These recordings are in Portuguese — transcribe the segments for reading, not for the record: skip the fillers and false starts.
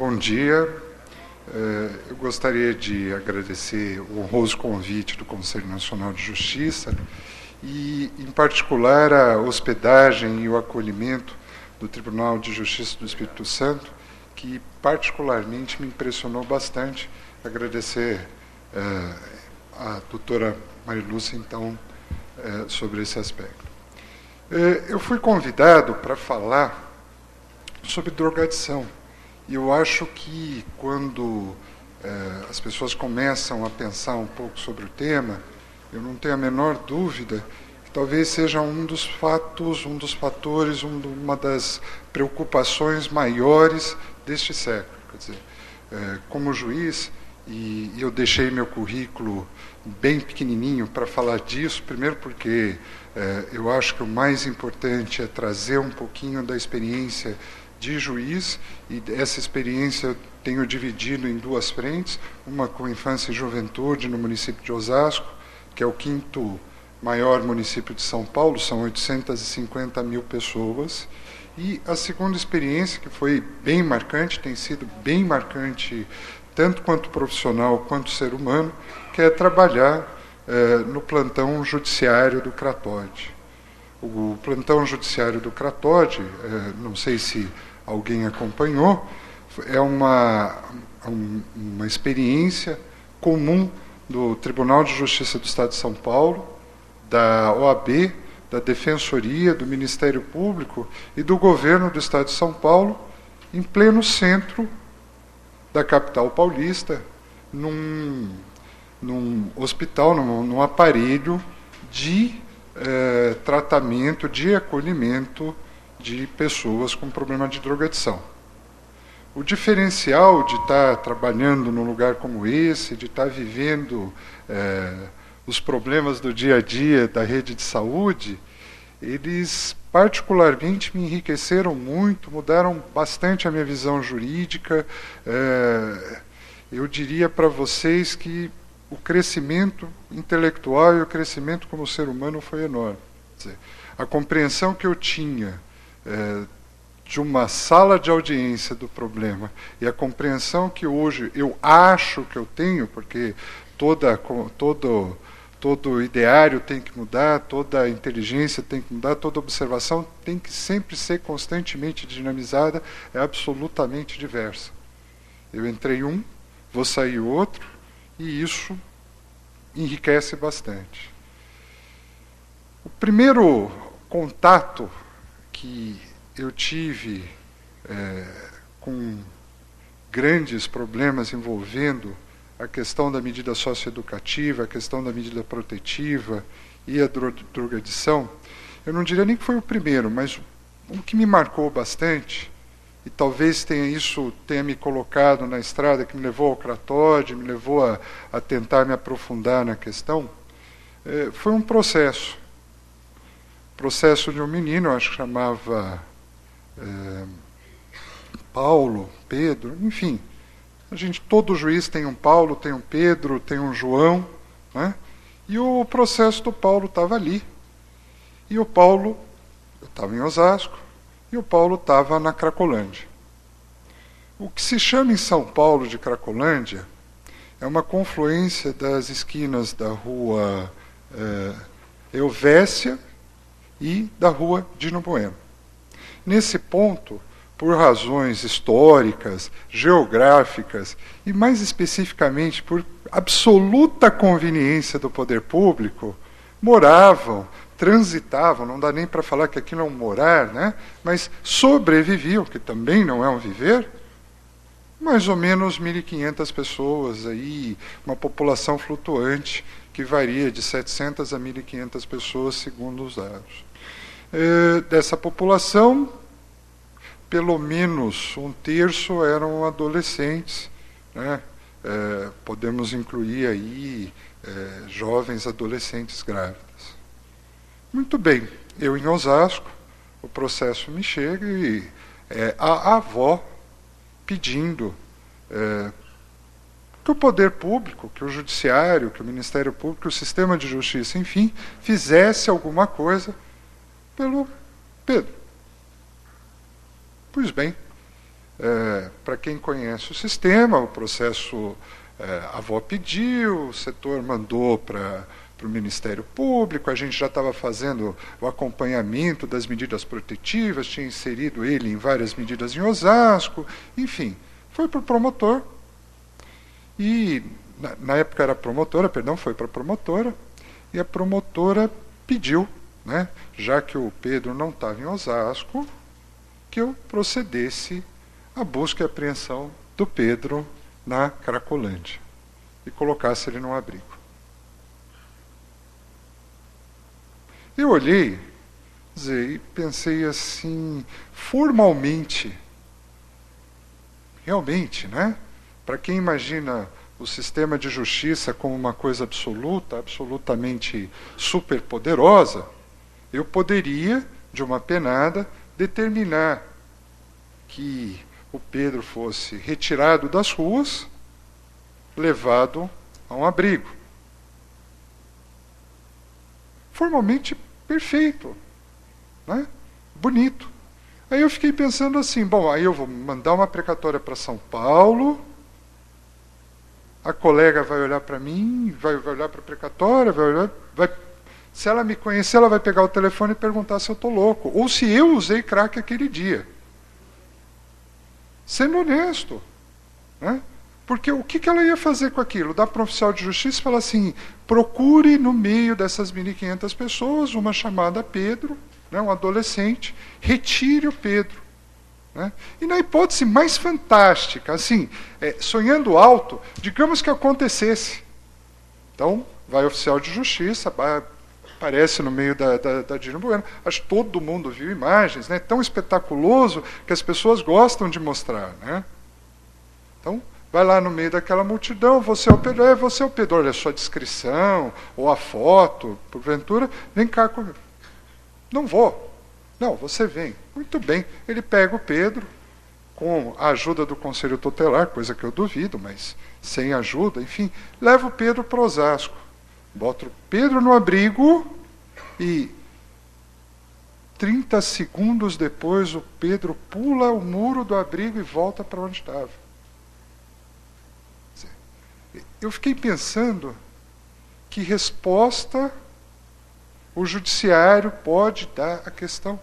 Bom dia. Eu gostaria de agradecer o honroso convite do Conselho Nacional de Justiça e, em particular, a hospedagem e o acolhimento do Tribunal de Justiça do Espírito Santo, que particularmente me impressionou bastante. Agradecer a doutora Marilúcia, então, sobre esse aspecto. Eu fui convidado para falar sobre drogadição. E eu acho que quando as pessoas começam a pensar um pouco sobre o tema, eu não tenho a menor dúvida que talvez seja um dos fatos, um dos fatores, uma das preocupações maiores deste século. Quer dizer, como juiz, e eu deixei meu currículo bem pequenininho para falar disso, primeiro porque eu acho que o mais importante é trazer um pouquinho da experiência de juiz, e essa experiência eu tenho dividido em duas frentes, uma com infância e juventude no município de Osasco, que é o 5º maior município de São Paulo, são 850 mil pessoas, e a segunda experiência, que foi bem marcante, tem sido bem marcante, tanto quanto profissional quanto ser humano, que é trabalhar no plantão judiciário do CRATOD. O plantão judiciário do CRATOD, não sei se alguém acompanhou, é uma experiência comum do Tribunal de Justiça do Estado de São Paulo, da OAB, da Defensoria, do Ministério Público e do Governo do Estado de São Paulo, em pleno centro da capital paulista, num hospital, num aparelho de tratamento, de acolhimento de pessoas com problema de drogadição. O diferencial de estar trabalhando num lugar como esse, de estar vivendo os problemas do dia a dia da rede de saúde, eles particularmente me enriqueceram muito, mudaram bastante a minha visão jurídica. Eu diria para vocês que o crescimento intelectual e o crescimento como ser humano foi enorme. Quer dizer, a compreensão que eu tinha de uma sala de audiência do problema e a compreensão que hoje eu acho que eu tenho, porque todo ideário tem que mudar, toda inteligência tem que mudar, toda observação tem que sempre ser constantemente dinamizada, é absolutamente diversa. Eu entrei um, vou sair outro, e isso enriquece bastante. O primeiro contato que eu tive com grandes problemas envolvendo a questão da medida socioeducativa, a questão da medida protetiva e a drogadição, eu não diria nem que foi o primeiro, mas o que me marcou bastante, e talvez isso tenha me colocado na estrada, que me levou ao CRATOD, me levou a tentar me aprofundar na questão, foi um processo de um menino, eu acho que chamava Paulo, Pedro, enfim. Todo juiz tem um Paulo, tem um Pedro, tem um João, né? E o processo do Paulo estava ali. E o Paulo, eu estava em Osasco, e o Paulo estava na Cracolândia. O que se chama em São Paulo de Cracolândia é uma confluência das esquinas da rua Elvésia e da rua Dino Bueno. Nesse ponto, por razões históricas, geográficas e, mais especificamente, por absoluta conveniência do poder público, moravam, transitavam, não dá nem para falar que aquilo é um morar, né? Mas sobreviviam, que também não é um viver, mais ou menos 1.500 pessoas, aí, uma população flutuante que varia de 700 a 1.500 pessoas, segundo os dados. Dessa população, pelo menos um terço eram adolescentes, né? Podemos incluir aí jovens adolescentes grávidas. Muito bem, eu em Osasco, o processo me chega e a avó pedindo que o poder público, que o judiciário, que o Ministério Público, que o sistema de justiça, enfim, fizesse alguma coisa pelo Pedro. Pois bem, Para quem conhece o sistema, o processo, a avó pediu, o setor mandou para o Ministério Público, a gente já estava fazendo o acompanhamento das medidas protetivas, tinha inserido ele em várias medidas em Osasco, enfim, foi para o promotor, e na época era promotora, foi para a promotora, e a promotora pediu, né, já que o Pedro não estava em Osasco, que eu procedesse à busca e apreensão do Pedro na Cracolândia e colocasse ele num abrigo. Eu olhei e pensei assim, formalmente, realmente, né? Para quem imagina o sistema de justiça como uma coisa absoluta, absolutamente superpoderosa, eu poderia, de uma penada, determinar que o Pedro fosse retirado das ruas, levado a um abrigo. Formalmente perfeito, né? Bonito. Aí eu fiquei pensando assim, bom, aí eu vou mandar uma precatória para São Paulo, a colega vai olhar para mim, vai olhar para a precatória, se ela me conhecer, ela vai pegar o telefone e perguntar se eu estou louco, ou se eu usei crack aquele dia. Sendo honesto, né? Porque o que ela ia fazer com aquilo? Dar para um oficial de justiça e falar assim, procure no meio dessas 1.500 pessoas uma chamada Pedro, né, um adolescente, retire o Pedro. Né? E na hipótese mais fantástica, assim, sonhando alto, digamos que acontecesse. Então, vai o oficial de justiça, aparece no meio da Dino Bueno. Acho que todo mundo viu imagens, né? Tão espetaculoso que as pessoas gostam de mostrar. Né? Então, vai lá no meio daquela multidão, você é o Pedro, você é o Pedro, olha a sua descrição, ou a foto, porventura, vem cá comigo. Não vou. Não, você vem. Muito bem. Ele pega o Pedro, com a ajuda do Conselho Tutelar, coisa que eu duvido, mas sem ajuda, enfim, leva o Pedro para Osasco. Bota o Pedro no abrigo e 30 segundos depois o Pedro pula o muro do abrigo e volta para onde estava. Eu fiquei pensando que resposta o judiciário pode dar à questão.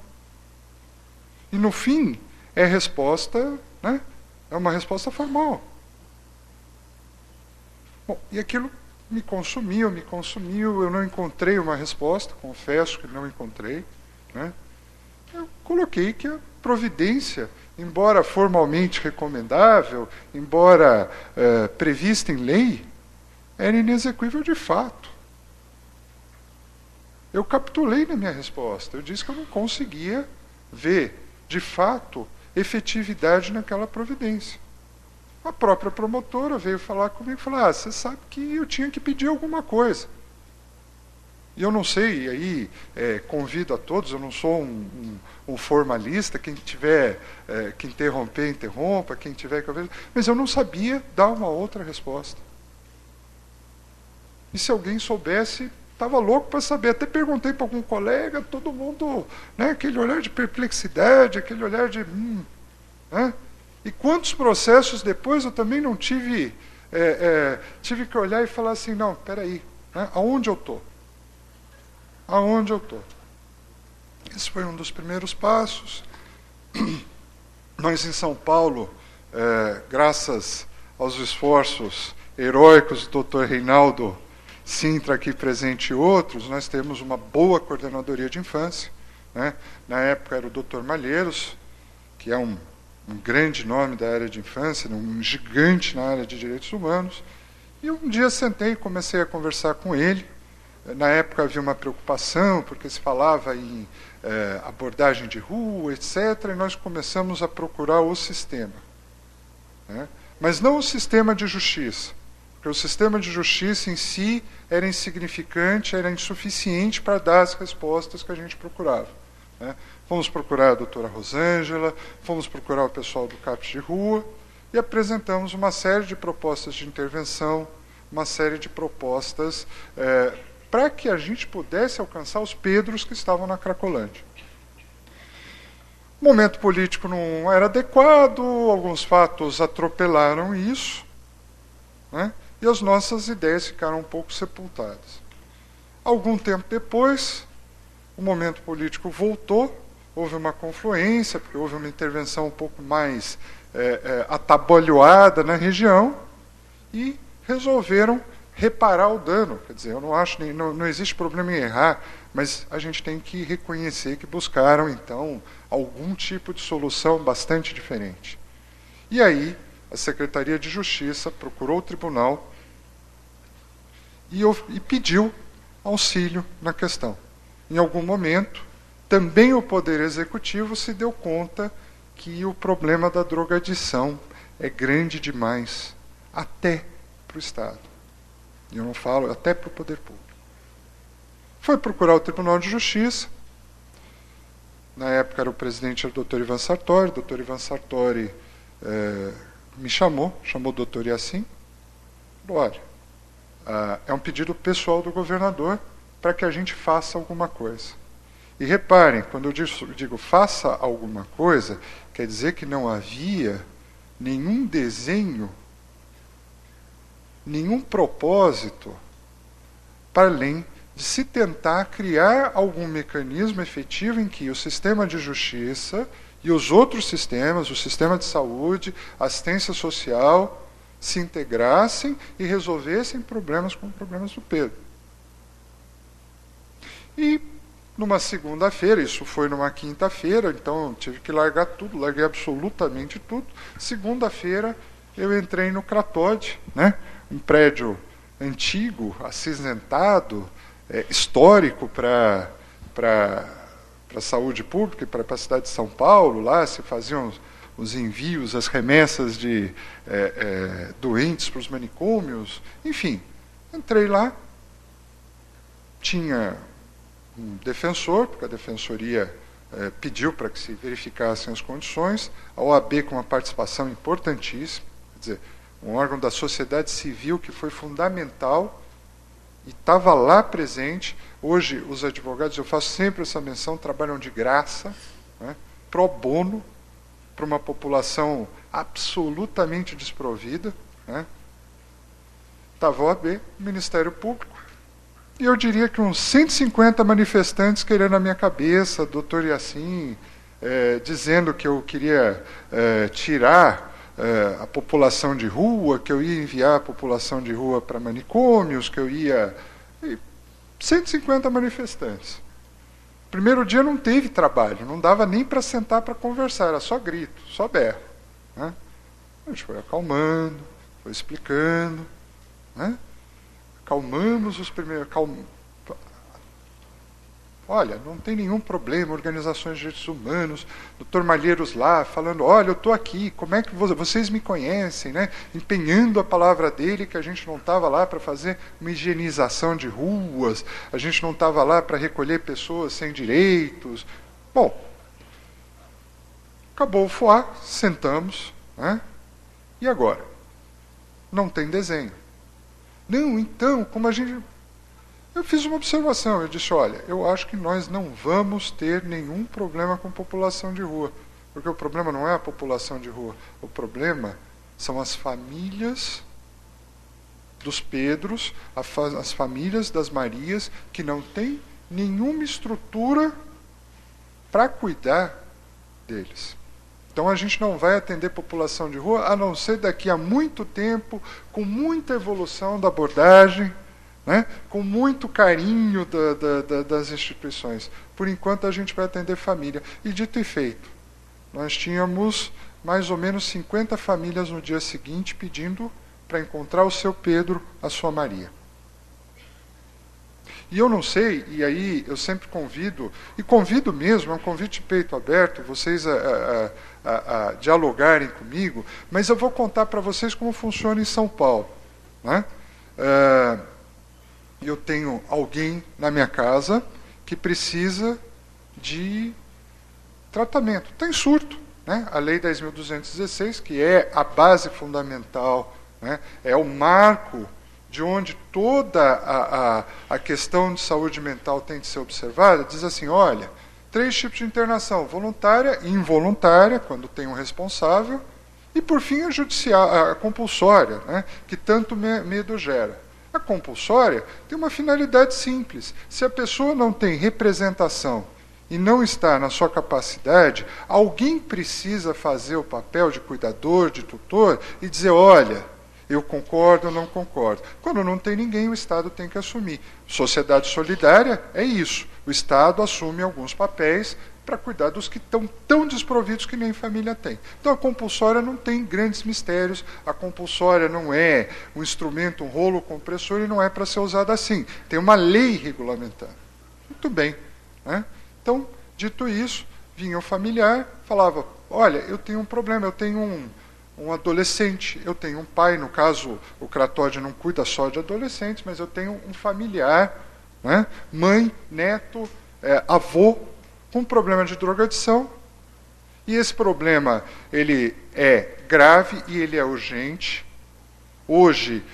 E no fim, resposta, né? É uma resposta formal. Bom, e aquilo me consumiu, eu não encontrei uma resposta, confesso que não encontrei. Né? Eu coloquei que a providência, embora formalmente recomendável, embora prevista em lei, era inexequível de fato. Eu capitulei na minha resposta. Eu disse que eu não conseguia ver, de fato, efetividade naquela providência. A própria promotora veio falar comigo e falou, você sabe que eu tinha que pedir alguma coisa. E eu não sei, e aí convido a todos, eu não sou um formalista, quem tiver que interromper, interrompa, quem tiver que... Mas eu não sabia dar uma outra resposta. E se alguém soubesse, estava louco para saber. Até perguntei para algum colega, todo mundo, né, aquele olhar de perplexidade, aquele olhar de... né? E quantos processos depois eu também não tive que olhar e falar assim, não, peraí, né, aonde eu estou? Aonde eu estou? Esse foi um dos primeiros passos. Nós em São Paulo, graças aos esforços heróicos do Dr. Reinaldo Sintra aqui presente e outros, nós temos uma boa coordenadoria de infância. Né? Na época era o Dr. Malheiros, que é um grande nome da área de infância, um gigante na área de direitos humanos. E um dia sentei e comecei a conversar com ele. Na época havia uma preocupação, porque se falava em abordagem de rua, etc., e nós começamos a procurar o sistema. Né? Mas não o sistema de justiça, porque o sistema de justiça em si era insignificante, era insuficiente para dar as respostas que a gente procurava. Né? Fomos procurar a doutora Rosângela, fomos procurar o pessoal do CAPS de rua e apresentamos uma série de propostas de intervenção, uma série de propostas para que a gente pudesse alcançar os Pedros que estavam na Cracolândia. O momento político não era adequado, alguns fatos atropelaram isso, né? E as nossas ideias ficaram um pouco sepultadas. Algum tempo depois, o momento político voltou, houve uma confluência, porque houve uma intervenção um pouco mais atabalhoada na região, e resolveram reparar o dano. Quer dizer, eu não acho, não existe problema em errar, mas a gente tem que reconhecer que buscaram, então, algum tipo de solução bastante diferente. E aí, a Secretaria de Justiça procurou o tribunal e pediu auxílio na questão. Em algum momento, também o Poder Executivo se deu conta que o problema da drogadição é grande demais, até para o Estado. E eu não falo, até para o Poder Público. Foi procurar o Tribunal de Justiça. Na época era o presidente, era o Dr. Ivan Sartori. O Dr. Ivan Sartori me chamou o Dr. Yassin. Falou, olha, é um pedido pessoal do governador para que a gente faça alguma coisa. E reparem, quando eu digo faça alguma coisa, quer dizer que não havia nenhum desenho, nenhum propósito, para além de se tentar criar algum mecanismo efetivo em que o sistema de justiça e os outros sistemas, o sistema de saúde, assistência social, se integrassem e resolvessem problemas como problemas do Pedro. E numa segunda-feira, isso foi numa quinta-feira, então eu tive que largar tudo, larguei absolutamente tudo. Segunda-feira eu entrei no Cratode, né? Um prédio antigo, acinzentado, histórico para a saúde pública e para a cidade de São Paulo. Lá se faziam os envios, as remessas de doentes para os manicômios. Enfim, entrei lá, tinha um defensor, porque a defensoria pediu para que se verificassem as condições, a OAB com uma participação importantíssima, quer dizer, um órgão da sociedade civil que foi fundamental e estava lá presente. Hoje, os advogados, eu faço sempre essa menção, trabalham de graça, né, pro bono, para uma população absolutamente desprovida. Né. Estava a OAB, o Ministério Público, e eu diria que uns 150 manifestantes querendo a minha cabeça, doutor Yassin, dizendo que eu queria tirar a população de rua, que eu ia enviar a população de rua para manicômios, que eu ia... 150 manifestantes. Primeiro dia não teve trabalho, não dava nem para sentar para conversar, era só grito, só berro. Né? A gente foi acalmando, foi explicando, né? Calmamos os primeiros... Olha, não tem nenhum problema, organizações de direitos humanos, doutor Malheiros lá, falando, olha, eu estou aqui, como é que vocês me conhecem, né? Empenhando a palavra dele, que a gente não estava lá para fazer uma higienização de ruas, a gente não estava lá para recolher pessoas sem direitos. Bom, acabou o FOA, sentamos, né? E agora? Não tem desenho. Não, então, como a gente... Eu fiz uma observação, eu disse, olha, eu acho que nós não vamos ter nenhum problema com população de rua, porque o problema não é a população de rua, o problema são as famílias dos Pedros, as famílias das Marias, que não têm nenhuma estrutura para cuidar deles. Então a gente não vai atender população de rua, a não ser daqui a muito tempo, com muita evolução da abordagem, né, com muito carinho das instituições. Por enquanto a gente vai atender família. E dito e feito, nós tínhamos mais ou menos 50 famílias no dia seguinte pedindo para encontrar o seu Pedro, a sua Maria. E eu não sei, e aí eu sempre convido, e convido mesmo, é um convite de peito aberto, vocês a dialogarem comigo, mas eu vou contar para vocês como funciona em São Paulo. Né? Eu tenho alguém na minha casa que precisa de tratamento. Tem surto. Né? A Lei 10.216, que é a base fundamental, né? É o marco de onde toda a questão de saúde mental tem de ser observada, diz assim, olha, 3 tipos de internação: voluntária e involuntária, quando tem um responsável, e, por fim, a judicial, a compulsória, né, que tanto medo gera. A compulsória tem uma finalidade simples. Se a pessoa não tem representação e não está na sua capacidade, alguém precisa fazer o papel de cuidador, de tutor, e dizer: olha, eu concordo ou não concordo. Quando não tem ninguém, o Estado tem que assumir. Sociedade solidária é isso. O Estado assume alguns papéis para cuidar dos que estão tão desprovidos que nem família tem. Então a compulsória não tem grandes mistérios, a compulsória não é um instrumento, um rolo compressor, e não é para ser usada assim. Tem uma lei regulamentando. Muito bem, né? Então, dito isso, vinha o familiar, falava: olha, eu tenho um problema, eu tenho um adolescente, eu tenho um pai, no caso o Cratóide não cuida só de adolescentes, mas eu tenho um familiar, né? Mãe, neto, avô, com problema de drogadição, e esse problema ele é grave e ele é urgente. Hoje,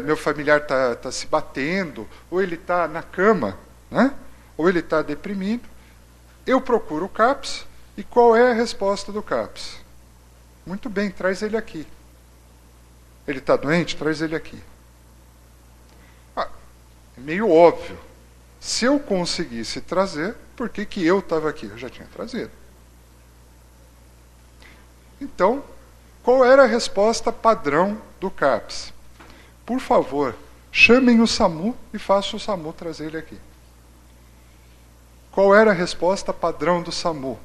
meu familiar está se batendo, ou ele está na cama, né? Ou ele está deprimido. Eu procuro o CAPS, e qual é a resposta do CAPS? Muito bem, traz ele aqui. Ele está doente? Traz ele aqui. É meio óbvio. Se eu conseguisse trazer, por que eu estava aqui? Eu já tinha trazido. Então, qual era a resposta padrão do CAPS? Por favor, chamem o SAMU e façam o SAMU trazer ele aqui. Qual era a resposta padrão do SAMU?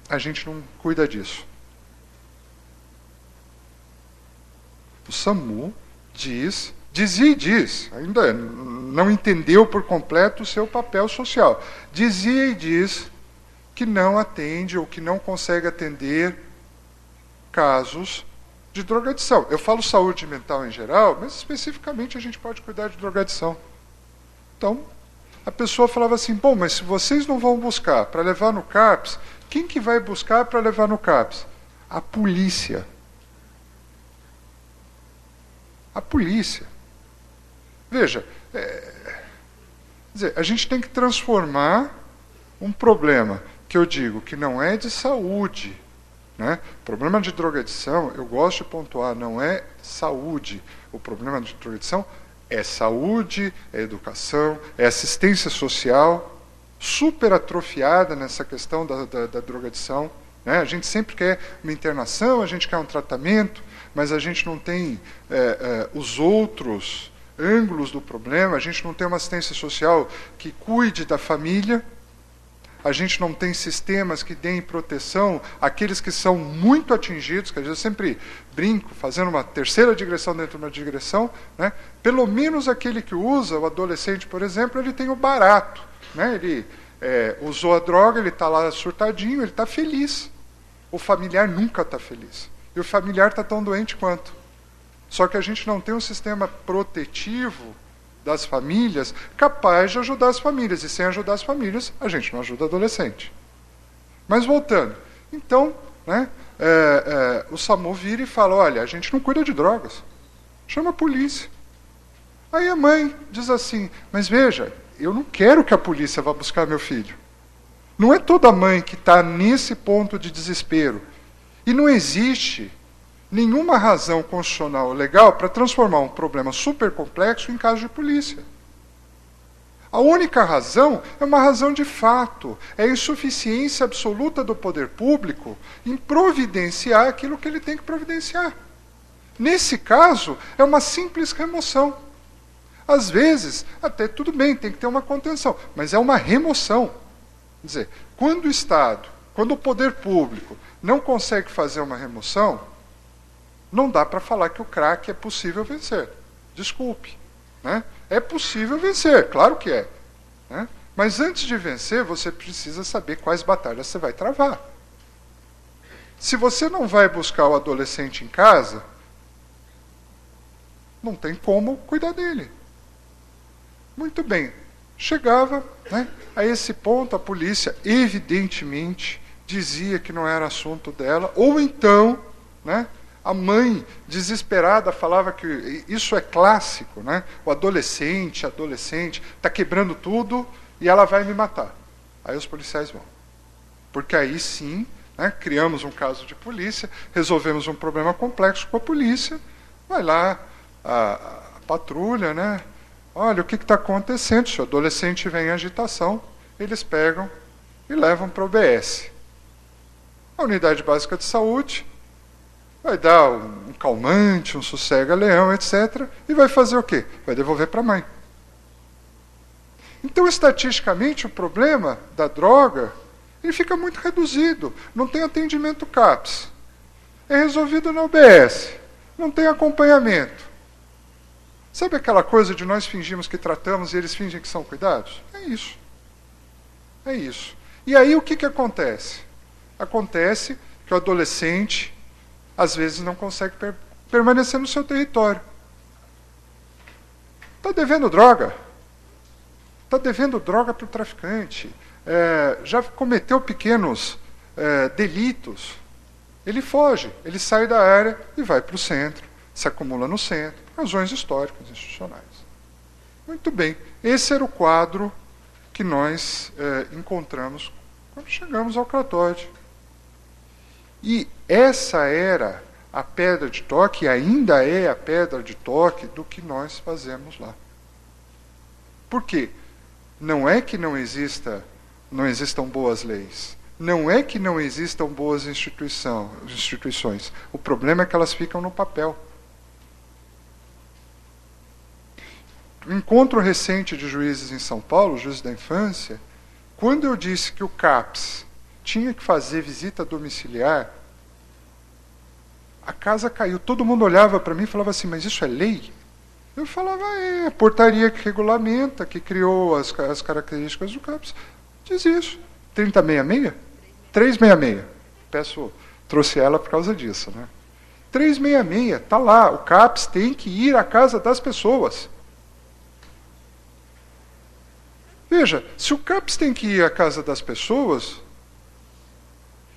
A gente não cuida disso. O SAMU diz, ainda não entendeu por completo o seu papel social. Dizia e diz que não atende ou que não consegue atender casos de drogadição. Eu falo saúde mental em geral, mas especificamente a gente pode cuidar de drogadição. Então, a pessoa falava assim: bom, mas se vocês não vão buscar para levar no CAPS, quem que vai buscar para levar no CAPS? A polícia. A polícia. Veja, a gente tem que transformar um problema que eu digo que não é de saúde, né? Problema de drogadição, eu gosto de pontuar, não é saúde. O problema de drogadição é saúde, é educação, é assistência social, super atrofiada nessa questão da drogadição, né? A gente sempre quer uma internação, a gente quer um tratamento, mas a gente não tem os outros ângulos do problema, a gente não tem uma assistência social que cuide da família, a gente não tem sistemas que deem proteção àqueles que são muito atingidos, que eu sempre brinco, fazendo uma terceira digressão dentro de uma digressão, né? Pelo menos aquele que usa, o adolescente, por exemplo, ele tem o barato, né? Ele usou a droga, ele está lá surtadinho, ele está feliz. O familiar nunca está feliz. E o familiar está tão doente quanto. Só que a gente não tem um sistema protetivo das famílias capaz de ajudar as famílias. E sem ajudar as famílias, a gente não ajuda o adolescente. Mas voltando. Então, né, o SAMU vira e fala: olha, a gente não cuida de drogas. Chama a polícia. Aí a mãe diz assim: mas veja, eu não quero que a polícia vá buscar meu filho. Não é toda mãe que está nesse ponto de desespero. E não existe nenhuma razão constitucional ou legal para transformar um problema super complexo em caso de polícia. A única razão é uma razão de fato, é a insuficiência absoluta do poder público em providenciar aquilo que ele tem que providenciar. Nesse caso, é uma simples remoção. Às vezes, até tudo bem, tem que ter uma contenção, mas é uma remoção. Quer dizer, quando o Estado, quando o poder público não consegue fazer uma remoção, não dá para falar que o crack é possível vencer. Desculpe. Né? É possível vencer, claro que é. Né? Mas antes de vencer, você precisa saber quais batalhas você vai travar. Se você não vai buscar o adolescente em casa, não tem como cuidar dele. Muito bem. Chegava, né, a esse ponto, a polícia, evidentemente, dizia que não era assunto dela, ou então, né, a mãe, desesperada, falava que isso é clássico, né? O adolescente, está quebrando tudo e ela vai me matar. Aí os policiais vão. Porque aí sim, né, criamos um caso de polícia, resolvemos um problema complexo com a polícia, vai lá a patrulha, né? Olha, o que está acontecendo? Se o adolescente vem em agitação, eles pegam e levam para o OBS. A unidade básica de saúde vai dar um calmante, um sossega-leão, etc. E vai fazer o quê? Vai devolver para a mãe. Então, estatisticamente, o problema da droga ele fica muito reduzido. Não tem atendimento CAPS. É resolvido na UBS. Não tem acompanhamento. Sabe aquela coisa de nós fingimos que tratamos e eles fingem que são cuidados? É isso. É isso. E aí o que acontece? Acontece que o adolescente, às vezes, não consegue permanecer no seu território. Está devendo droga. Está devendo droga para o traficante. Já cometeu pequenos delitos. Ele foge, ele sai da área e vai para o centro, se acumula no centro, razões históricas, institucionais. Muito bem, esse era o quadro que nós encontramos quando chegamos ao Cratóide. E essa era a pedra de toque, e ainda é a pedra de toque do que nós fazemos lá. Por quê? Não é que não existam boas leis. Não é que não existam boas instituições. O problema é que elas ficam no papel. O encontro recente de juízes em São Paulo, juízes da infância, quando eu disse que o CAPS tinha que fazer visita domiciliar, a casa caiu. Todo mundo olhava para mim e falava assim, mas isso é lei? Eu falava, a portaria que regulamenta, que criou as características do CAPS, diz isso. 3066? 366. Trouxe ela por causa disso, né? 366, está lá. O CAPS tem que ir à casa das pessoas. Veja, se o CAPS tem que ir à casa das pessoas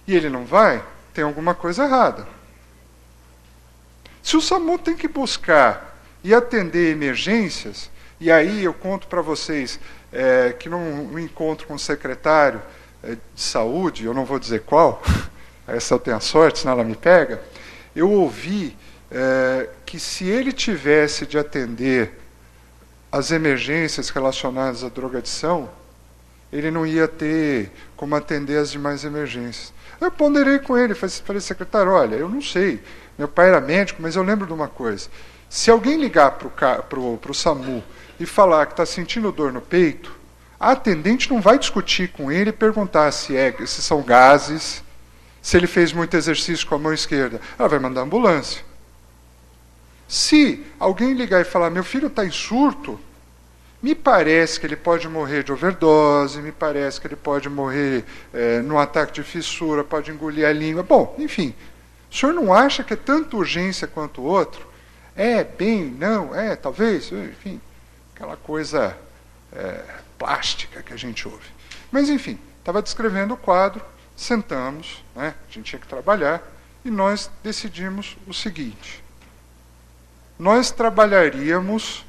e ele não vai, tem alguma coisa errada. Se o SAMU tem que buscar e atender emergências, e aí eu conto para vocês que num encontro com o secretário de saúde, eu não vou dizer qual, essa eu tenho a sorte, senão ela me pega, eu ouvi que se ele tivesse de atender as emergências relacionadas à drogadição, ele não ia ter como atender as demais emergências. Eu ponderei com ele, falei, secretário, olha, eu não sei, meu pai era médico, mas eu lembro de uma coisa, se alguém ligar para o SAMU e falar que está sentindo dor no peito, a atendente não vai discutir com ele e perguntar se são gases, se ele fez muito exercício com a mão esquerda. Ela vai mandar ambulância. Se alguém ligar e falar, meu filho está em surto, me parece que ele pode morrer de overdose, me parece que ele pode morrer num ataque de fissura, pode engolir a língua. Bom, enfim, o senhor não acha que é tanta urgência quanto o outro? Não, talvez, enfim, aquela coisa plástica que a gente ouve. Mas, enfim, estava descrevendo o quadro, sentamos, né, a gente tinha que trabalhar, e nós decidimos o seguinte. Nós trabalharíamos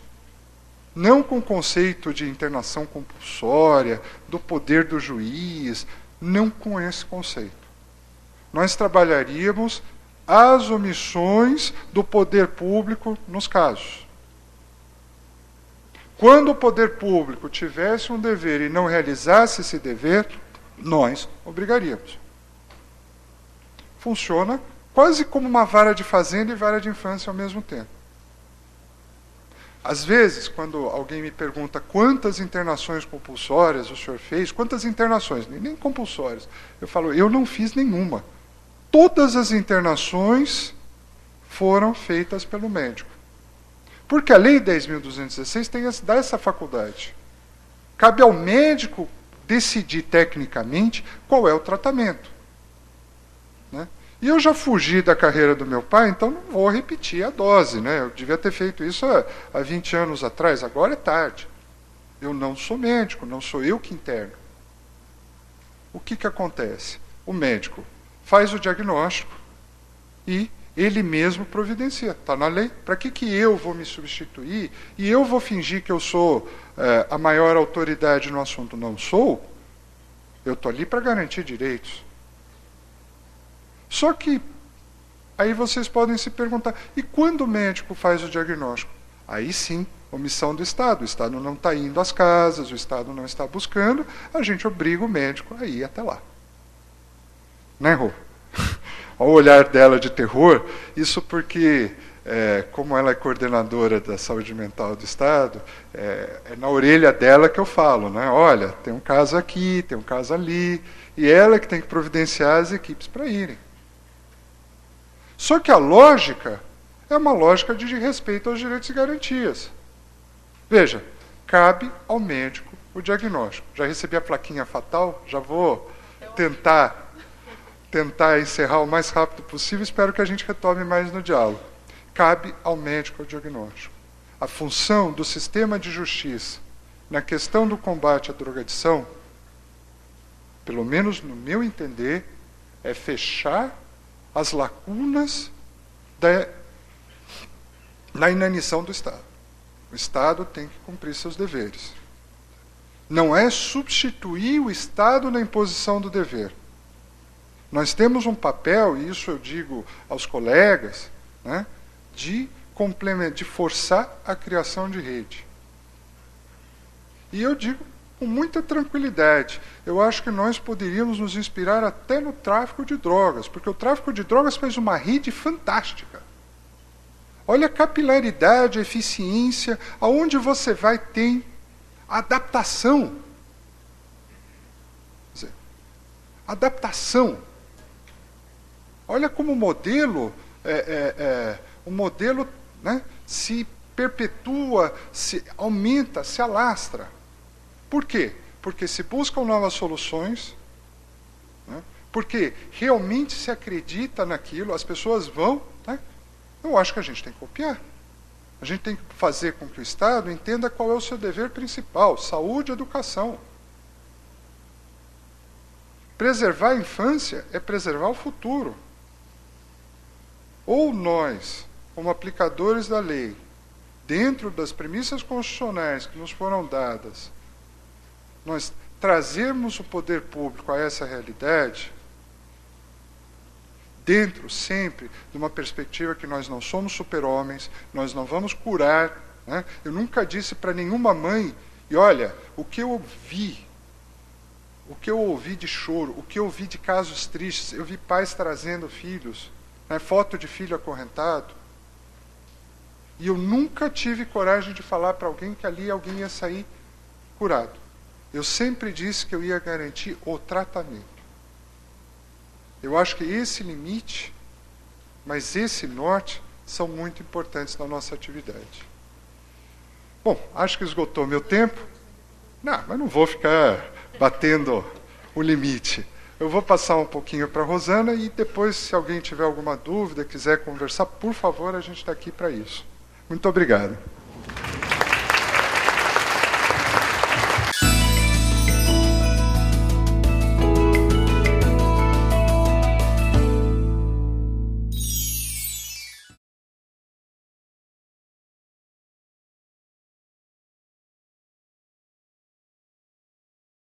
não com o conceito de internação compulsória, do poder do juiz, não com esse conceito. Nós trabalharíamos as omissões do poder público nos casos. Quando o poder público tivesse um dever e não realizasse esse dever, nós obrigaríamos. Funciona quase como uma vara de fazenda e vara de infância ao mesmo tempo. Às vezes, quando alguém me pergunta quantas internações compulsórias o senhor fez, quantas internações, nem compulsórias, eu falo, eu não fiz nenhuma. Todas as internações foram feitas pelo médico. Porque a Lei 10.216 dá essa faculdade. Cabe ao médico decidir tecnicamente qual é o tratamento. Né? E eu já fugi da carreira do meu pai, então não vou repetir a dose. Né? Eu devia ter feito isso há 20 anos atrás, agora é tarde. Eu não sou médico, não sou eu que interno. O que acontece? O médico faz o diagnóstico e ele mesmo providencia. Está na lei. Para que eu vou me substituir e eu vou fingir que eu sou a maior autoridade no assunto? Não sou. Eu estou ali para garantir direitos. Só que, aí vocês podem se perguntar, e quando o médico faz o diagnóstico? Aí sim, omissão do Estado. O Estado não está indo às casas, o Estado não está buscando, a gente obriga o médico a ir até lá. Né, Rô? Olha o olhar dela de terror, isso porque, como ela é coordenadora da saúde mental do Estado, é na orelha dela que eu falo, né? Olha, tem um caso aqui, tem um caso ali, e ela que tem que providenciar as equipes para irem. Só que a lógica é uma lógica de respeito aos direitos e garantias. Veja, cabe ao médico o diagnóstico. Já recebi a plaquinha fatal, já vou tentar encerrar o mais rápido possível, espero que a gente retome mais no diálogo. Cabe ao médico o diagnóstico. A função do sistema de justiça na questão do combate à drogadição, pelo menos no meu entender, é fechar as lacunas na inanição do Estado. O Estado tem que cumprir seus deveres. Não é substituir o Estado na imposição do dever. Nós temos um papel, e isso eu digo aos colegas, né, de forçar a criação de rede. E eu digo com muita tranquilidade, eu acho que nós poderíamos nos inspirar até no tráfico de drogas, porque o tráfico de drogas fez uma rede fantástica. Olha a capilaridade, a eficiência, aonde você vai tem adaptação. Quer dizer, adaptação. Olha como o modelo né, se perpetua, se aumenta, se alastra. Por quê? Porque se buscam novas soluções, né, porque realmente se acredita naquilo, as pessoas vão. Né, eu acho que a gente tem que copiar. A gente tem que fazer com que o Estado entenda qual é o seu dever principal: saúde e educação. Preservar a infância é preservar o futuro. Ou nós, como aplicadores da lei, dentro das premissas constitucionais que nos foram dadas, nós trazermos o poder público a essa realidade, dentro sempre de uma perspectiva que nós não somos super-homens, nós não vamos curar. Né? Eu nunca disse para nenhuma mãe, e olha, o que eu ouvi de choro, o que eu ouvi de casos tristes, eu vi pais trazendo filhos, né, foto de filho acorrentado, e eu nunca tive coragem de falar para alguém que ali alguém ia sair curado. Eu sempre disse que eu ia garantir o tratamento. Eu acho que esse limite, mas esse norte, são muito importantes na nossa atividade. Bom, acho que esgotou meu tempo. Não, mas não vou ficar batendo o limite. Eu vou passar um pouquinho para a Rosana e depois, se alguém tiver alguma dúvida, quiser conversar, por favor, a gente está aqui para isso. Muito obrigado.